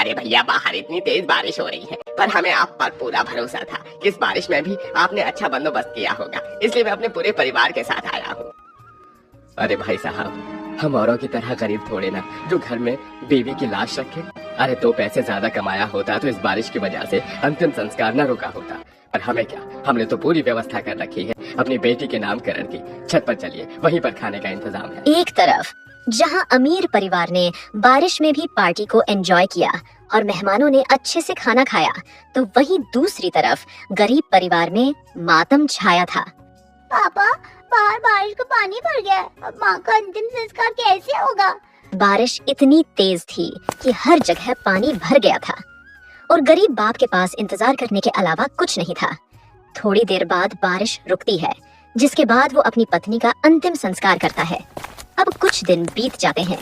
अरे भैया, बाहर इतनी तेज बारिश हो रही है, पर हमें आप पर पूरा भरोसा था कि इस बारिश में भी आपने अच्छा बंदोबस्त किया होगा, इसलिए मैं अपने पूरे परिवार के साथ आया हूँ। अरे भाई साहब, हम औरों की तरह गरीब थोड़े ना, जो घर में बीवी की लाश रखे। अरे तो पैसे ज्यादा कमाया होता तो इस बारिश की वजह से अंतिम संस्कार न रुका होता। पर हमें क्या, हमने तो पूरी व्यवस्था कर रखी है अपनी बेटी के नामकरण की। छत पर चलिए, वहीं पर खाने का इंतजाम है। एक तरफ जहां अमीर परिवार ने बारिश में भी पार्टी को एंजॉय किया और मेहमानों ने अच्छे से खाना खाया, तो वहीं दूसरी तरफ गरीब परिवार में मातम छाया था। पापा, बाहर बारिश का पानी भर गया है, अब माँ का अंतिम संस्कार कैसे होगा? बारिश इतनी तेज थी कि हर जगह पानी भर गया था और गरीब बाप के पास इंतजार करने के अलावा कुछ नहीं था। थोड़ी देर बाद बारिश रुकती है, जिसके बाद वो अपनी पत्नी का अंतिम संस्कार करता है। अब कुछ दिन बीत जाते हैं,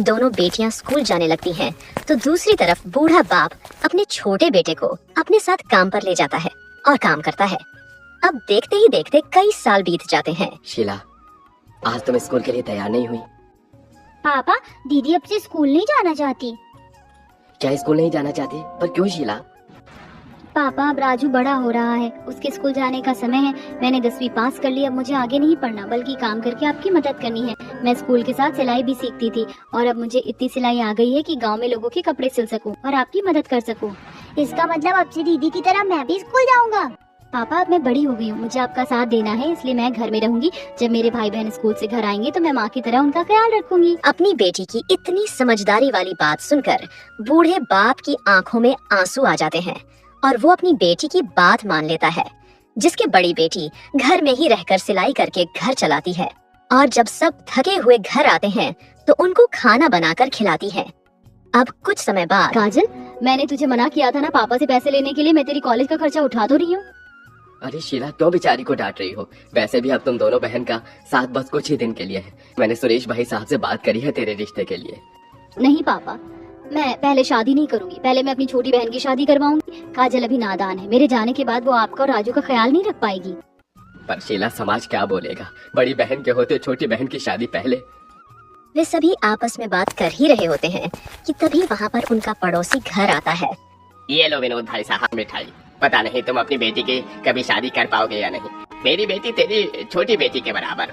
दोनों बेटियां स्कूल जाने लगती हैं, तो दूसरी तरफ बूढ़ा बाप अपने छोटे बेटे को अपने साथ काम पर ले जाता है और काम करता है। अब देखते ही देखते कई साल बीत जाते हैं। शीला, आज तुम स्कूल के लिए तैयार नहीं हुई? पापा, दीदी अब से स्कूल नहीं जाना चाहती। क्या स्कूल नहीं जाना चाहती? पर क्यों शीला? पापा, अब राजू बड़ा हो रहा है, उसके स्कूल जाने का समय है। मैंने 10वीं पास कर ली, अब मुझे आगे नहीं पढ़ना बल्कि काम करके आपकी मदद करनी है। मैं स्कूल के साथ सिलाई भी सीखती थी और अब मुझे इतनी सिलाई आ गई है कि गांव में लोगों के कपड़े सिल सकूं और आपकी मदद कर सकूं। इसका मतलब अब से दीदी की तरह मैं भी स्कूल जाऊंगा। पापा, अब मैं बड़ी हो गई हूँ, मुझे आपका साथ देना है, इसलिए मैं घर में रहूंगी। जब मेरे भाई बहन स्कूल से घर आएंगे तो मैं माँ की तरह उनका ख्याल रखूंगी। अपनी बेटी की इतनी समझदारी वाली बात सुनकर बूढ़े बाप की आंखों में आंसू आ जाते हैं और वो अपनी बेटी की बात मान लेता है, जिसके बड़ी बेटी घर में ही रहकर सिलाई करके घर चलाती है और जब सब थके हुए घर आते हैं तो उनको खाना बनाकर खिलाती है। अब कुछ समय बाद, काजल, मैंने तुझे मना किया था ना पापा से पैसे लेने के लिए, मैं तेरी कॉलेज का खर्चा उठा तो रही हूँ। अरे शीला, क्यों बेचारी को डांट रही हो? वैसे भी अब तुम दोनों बहन का साथ बस कुछ ही दिन के लिए है। मैंने सुरेश भाई साहब से बात करी है तेरे रिश्ते के लिए। नहीं पापा, मैं पहले शादी नहीं करूंगी, पहले मैं अपनी छोटी बहन की शादी करवाऊंगी। काजल अभी नादान है, मेरे जाने के बाद वो आपका और राजू का ख्याल नहीं रख पाएगी। पर शीला, समाज क्या बोलेगा? बड़ी बहन के होते छोटी बहन की शादी पहले। वे सभी आपस में बात कर ही रहे होते हैं कि तभी वहाँ पर उनका पड़ोसी घर आता है। ये लो विनोद भाई साहब मिठाई। पता नहीं तुम अपनी बेटी की कभी शादी कर पाओगे या नहीं। मेरी बेटी तेरी छोटी बेटी के बराबर,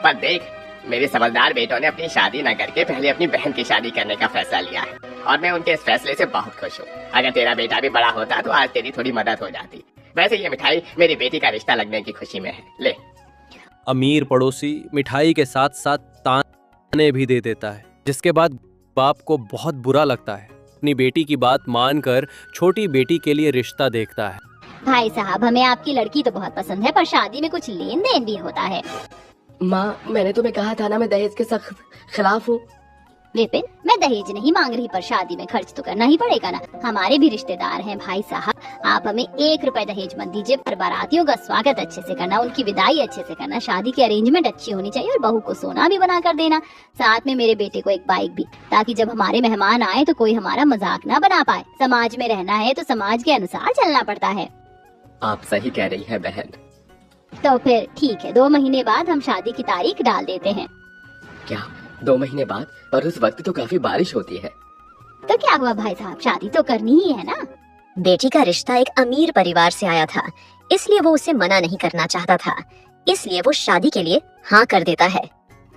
पर देख, मेरे समझदार बेटों ने अपनी शादी न करके पहले अपनी बहन की शादी करने का फैसला लिया है और मैं उनके इस फैसले से बहुत खुश हूँ। अगर तेरा बेटा भी बड़ा होता तो आज तेरी थोड़ी मदद हो जाती। वैसे ये मिठाई मेरी बेटी का रिश्ता लगने की खुशी में है, ले। अमीर पड़ोसी मिठाई के साथ साथ ताने भी दे देता है, जिसके बाद बाप को बहुत बुरा लगता है। अपनी बेटी की बात मानकर छोटी बेटी के लिए रिश्ता देखता है। भाई साहब, हमें आपकी लड़की तो बहुत पसंद है, पर शादी में कुछ लेन देन भी होता है। माँ, मैंने तुम्हें कहा था ना, मैं दहेज के सख्त खिलाफ हूँ। विपिन, मैं दहेज नहीं मांग रही, पर शादी में खर्च तो करना ही पड़ेगा ना। हमारे भी रिश्तेदार हैं भाई साहब, आप हमें 1 रुपए दहेज मत दीजिए, पर बारातियों का स्वागत अच्छे से करना, उनकी विदाई अच्छे से करना, शादी की अरेंजमेंट अच्छी होनी चाहिए और बहू को सोना भी बना कर देना, साथ में मेरे बेटे को एक बाइक भी, ताकि जब हमारे मेहमान आए तो कोई हमारा मजाक ना बना पाए। समाज में रहना है तो समाज के अनुसार चलना पड़ता है। आप सही कह रही है बहन। तो फिर ठीक है, 2 महीने बाद हम शादी की तारीख डाल देते हैं। क्या 2 महीने बाद? पर उस वक्त तो काफी बारिश होती है। तो क्या हुआ भाई साहब, शादी तो करनी ही है ना। बेटी का रिश्ता एक अमीर परिवार से आया था, इसलिए वो उसे मना नहीं करना चाहता था, इसलिए वो शादी के लिए हाँ कर देता है,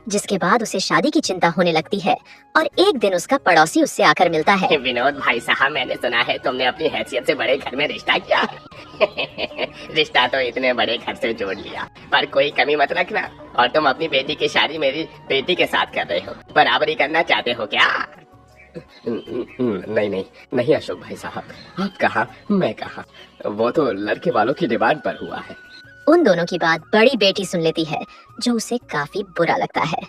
जिसके बाद उसे शादी की चिंता होने लगती है और एक दिन उसका पड़ोसी उससे आकर मिलता है। विनोद भाई साहब, मैंने सुना है तुमने अपनी हैसियत से बड़े घर में रिश्ता किया है। रिश्ता तो इतने बड़े घर से जोड़ लिया, पर कोई कमी मत रखना। और तुम अपनी बेटी की शादी मेरी बेटी के साथ कर रहे हो, बराबरी करना चाहते हो क्या? नहीं अशोक भाई साहब, आप कहाँ मैं कहाँ, वो तो लड़के वालों की डिमांड पर हुआ है। उन दोनों की बात बड़ी बेटी सुन लेती है, जो उसे काफी बुरा लगता है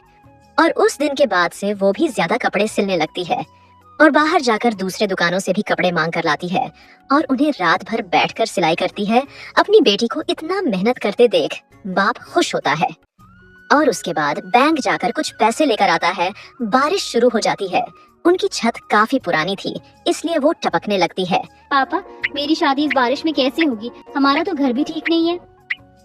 और उस दिन के बाद से वो भी ज्यादा कपड़े सिलने लगती है और बाहर जाकर दूसरे दुकानों से भी कपड़े मांग कर लाती है और उन्हें रात भर बैठकर सिलाई करती है। अपनी बेटी को इतना मेहनत करते देख बाप खुश होता है और उसके बाद बैंक जाकर कुछ पैसे लेकर आता है। बारिश शुरू हो जाती है। उनकी छत काफी पुरानी थी, इसलिए वो टपकने लगती है। पापा, मेरी शादी इस बारिश में कैसे होगी? हमारा तो घर भी ठीक नहीं है।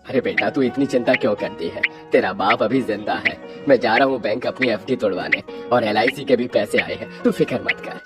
अरे बेटा, तू इतनी चिंता क्यों करती है? तेरा बाप अभी जिंदा है। मैं जा रहा हूँ बैंक अपनी एफडी तोड़वाने और LIC के भी पैसे आए हैं, तू फिक्र मत कर।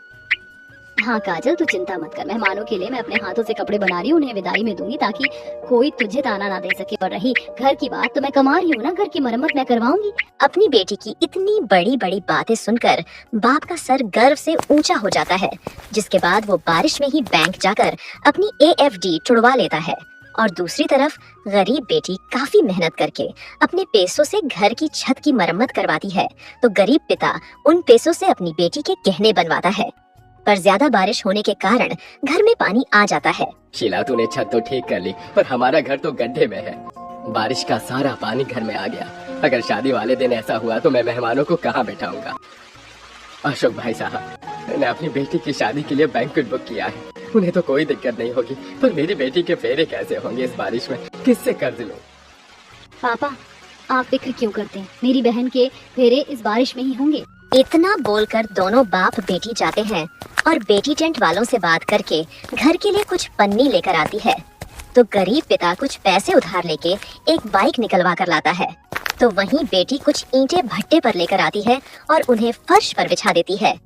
हाँ काजल, तू चिंता मत कर। मेहमानों के लिए मैं अपने हाथों से कपड़े बना रही हूँ, उन्हें विदाई में दूंगी ताकि कोई तुझे ताना ना दे सके। और रही घर की बात, तो मैं कमा रही हूँ ना, घर की मरम्मत मैं करवाऊंगी। अपनी बेटी की इतनी बड़ी बड़ी बातें सुनकर बाप का सर गर्व से ऊंचा हो जाता है, जिसके बाद वो बारिश में ही बैंक जाकर अपनी AFD छुड़वा लेता है। और दूसरी तरफ गरीब बेटी काफी मेहनत करके अपने पैसों से घर की छत की मरम्मत करवाती है, तो गरीब पिता उन पैसों से अपनी बेटी के गहने बनवाता है। पर ज्यादा बारिश होने के कारण घर में पानी आ जाता है। शीला, तूने छत तो ठीक कर ली, पर हमारा घर तो गड्ढे में है। बारिश का सारा पानी घर में आ गया। अगर शादी वाले दिन ऐसा हुआ तो मैं मेहमानों को कहाँ बैठाऊंगा? अशोक भाई साहब, मैंने अपनी बेटी की शादी के लिए बैंक्वेट बुक किया है। उन्हें तो कोई दिक्कत नहीं होगी, पर मेरी बेटी के फेरे कैसे होंगे इस बारिश में? किससे कर्ज लूं? पापा, आप फिक्र क्यों करते हैं? मेरी बहन के फेरे इस बारिश में ही होंगे। इतना बोलकर दोनों बाप बेटी जाते हैं और बेटी टेंट वालों से बात करके घर के लिए कुछ पन्नी लेकर आती है। तो गरीब पिता कुछ पैसे उधार लेके एक बाइक निकलवा कर लाता है। तो वहीं बेटी कुछ ईंटें भट्टे पर लेकर आती है और उन्हें फर्श पर बिछा देती है।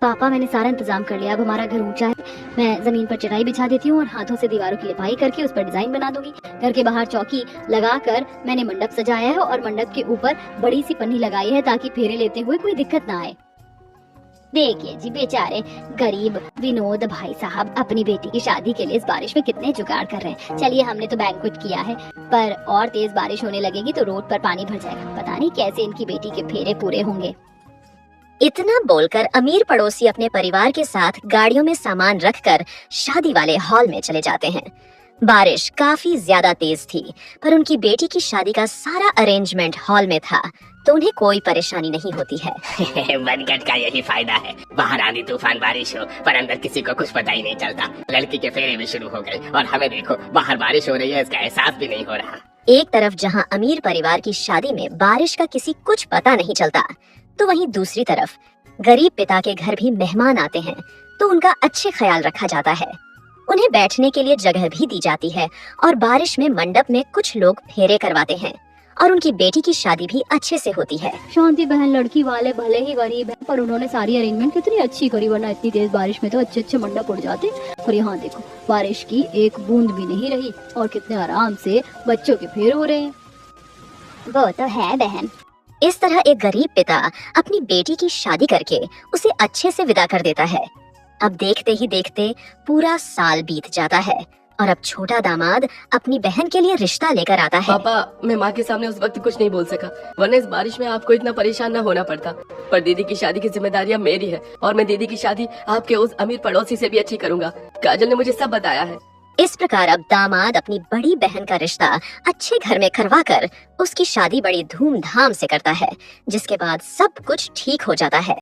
पापा, मैंने सारा इंतजाम कर लिया। अब हमारा घर ऊंचा है, मैं जमीन पर चटाई बिछा देती हूँ और हाथों से दीवारों की लिपाई करके उस पर डिजाइन बना दूंगी। घर के बाहर चौकी लगाकर मैंने मंडप सजाया है और मंडप के ऊपर बड़ी सी पन्नी लगाई है ताकि फेरे लेते हुए कोई दिक्कत ना आए। देखिए जी, बेचारे गरीब विनोद भाई साहब अपनी बेटी की शादी के लिए इस बारिश में कितने जुगाड़ कर रहे हैं। चलिए, हमने तो बैंक्वेट किया है, पर और तेज बारिश होने लगेगी तो रोड पर पानी भर जाएगा। पता नहीं कैसे इनकी बेटी के फेरे पूरे होंगे। इतना बोलकर अमीर पड़ोसी अपने परिवार के साथ गाड़ियों में सामान रखकर शादी वाले हॉल में चले जाते हैं। बारिश काफी ज्यादा तेज थी, पर उनकी बेटी की शादी का सारा अरेंजमेंट हॉल में था, तो उन्हें कोई परेशानी नहीं होती है। बनगट का यही फायदा है। बाहर आंधी तूफान बारिश हो, पर अंदर किसी को कुछ पता ही नहीं चलता। लड़की के फेरे भी शुरू हो गए और हमें देखो, बाहर बारिश हो रही है, इसका एहसास भी नहीं हो रहा। एक तरफ जहां अमीर परिवार की शादी में बारिश का किसी कुछ पता नहीं चलता, तो वहीं दूसरी तरफ गरीब पिता के घर भी मेहमान आते हैं, तो उनका अच्छे ख्याल रखा जाता है। उन्हें बैठने के लिए जगह भी दी जाती है और बारिश में मंडप में कुछ लोग फेरे करवाते हैं और उनकी बेटी की शादी भी अच्छे से होती है। शांति बहन लड़की वाले भले ही गरीब हैं, पर उन्होंने सारी अरेंजमेंट कितनी अच्छी करी, वरना इतनी तेज बारिश में तो अच्छे अच्छे मंडप उड़ जाते। और यहाँ देखो, बारिश की एक बूंद भी नहीं रही और कितने आराम से बच्चों के फेरे हो रहे हैं। वो तो है बहन। इस तरह एक गरीब पिता अपनी बेटी की शादी करके उसे अच्छे से विदा कर देता है। अब देखते ही देखते पूरा साल बीत जाता है और अब छोटा दामाद अपनी बहन के लिए रिश्ता लेकर आता है। पापा, मैं माँ के सामने उस वक्त कुछ नहीं बोल सका, वरना इस बारिश में आपको इतना परेशान न होना पड़ता। पर दीदी की शादी की जिम्मेदारी अब मेरी है और मैं दीदी की शादी आपके उस अमीर पड़ोसी से भी अच्छी करूंगा। काजल ने मुझे सब बताया है। इस प्रकार अब दामाद अपनी बड़ी बहन का रिश्ता अच्छे घर में करवाकर उसकी शादी बड़ी धूमधाम से करता है, जिसके बाद सब कुछ ठीक हो जाता है।